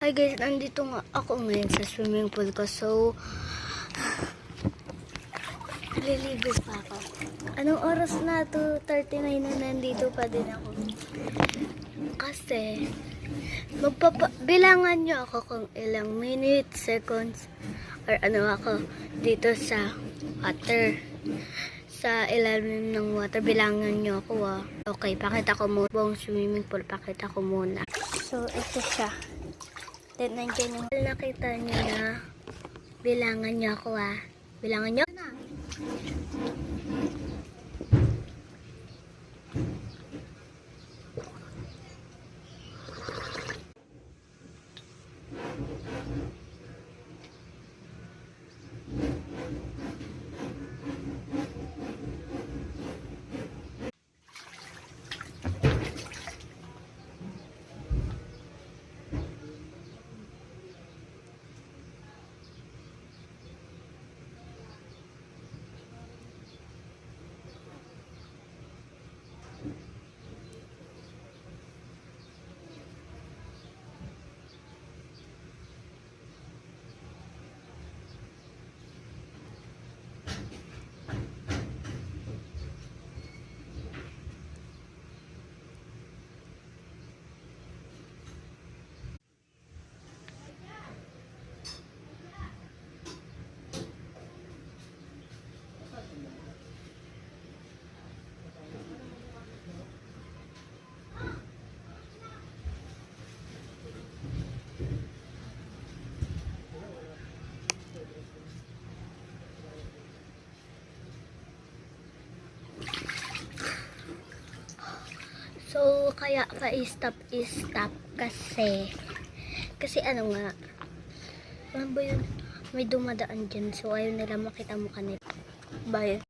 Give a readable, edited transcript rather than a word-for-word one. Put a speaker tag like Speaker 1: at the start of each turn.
Speaker 1: Hi guys, nandito nga ako ngayon sa swimming pool ko. So, naliligo pa ako. Anong oras na? 2:39 na, nandito pa din ako. Kasi, bilangan nyo ako kung ilang minutes, seconds, or ano ako dito sa water. Sa ilalim ng water, bilangan nyo ako Okay, pakita ko muna. Buong swimming pool, pakita ko muna. So, ito siya. Then, nandiyan yung nakita nyo na bilangan nyo ako Bilangan nyo na. So, kaya pa-stop kasi ano nga, ano ba yun? May dumadaan dyan. So, ayaw nila makita mukha nila. Bye.